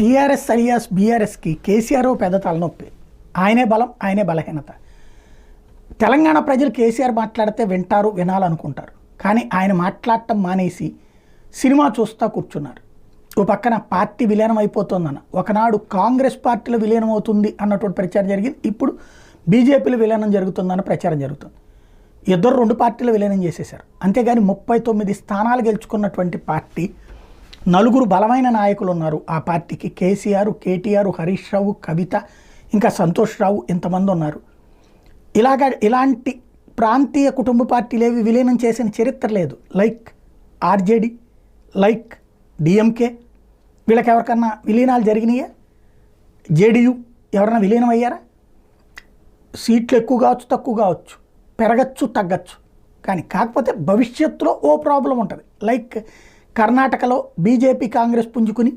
TRS alias బీఆర్ఎస్కి కేసీఆర్ పెద్ద తలనొప్పి. ఆయనే బలం, ఆయనే బలహీనత. తెలంగాణ ప్రజలు కేసీఆర్ మాట్లాడితే వింటారు, వినాలనుకుంటారు. కానీ ఆయన మాట్లాడటం మానేసి సినిమా చూస్తూ కూర్చున్నారు. ఓ పక్కన పార్టీ విలీనం అయిపోతుందన్న, ఒకనాడు కాంగ్రెస్ పార్టీలో విలీనం అవుతుంది అన్నటువంటి ప్రచారం జరిగింది. ఇప్పుడు బీజేపీలో విలీనం జరుగుతుందన్న ప్రచారం జరుగుతుంది. ఇద్దరు 2 పార్టీలు విలీనం చేసేశారు. అంతేగాని 39 స్థానాలు గెలుచుకున్నటువంటి పార్టీ, 4 బలమైన నాయకులు ఉన్నారు ఆ పార్టీకి. కేసీఆర్, కేటీఆర్, హరీష్ రావు, కవిత, ఇంకా సంతోష్ రావు, ఇంతమంది ఉన్నారు. ఇలాంటి ప్రాంతీయ కుటుంబ పార్టీలు ఏవి విలీనం చేసిన చరిత్ర లేదు. లైక్ ఆర్జేడీ, లైక్ డిఎంకే, వీళ్ళకి ఎవరికన్నా విలీనాలు జరిగినాయా? జేడీయూ ఎవరైనా విలీనం అయ్యారా? సీట్లు ఎక్కువ కావచ్చు, తక్కువ కావచ్చు, పెరగచ్చు, తగ్గచ్చు. కానీ కాకపోతే భవిష్యత్తులో ఓ ప్రాబ్లం ఉంటుంది. లైక్ కర్ణాటకలో బీజేపీ కాంగ్రెస్ పుంజుకుని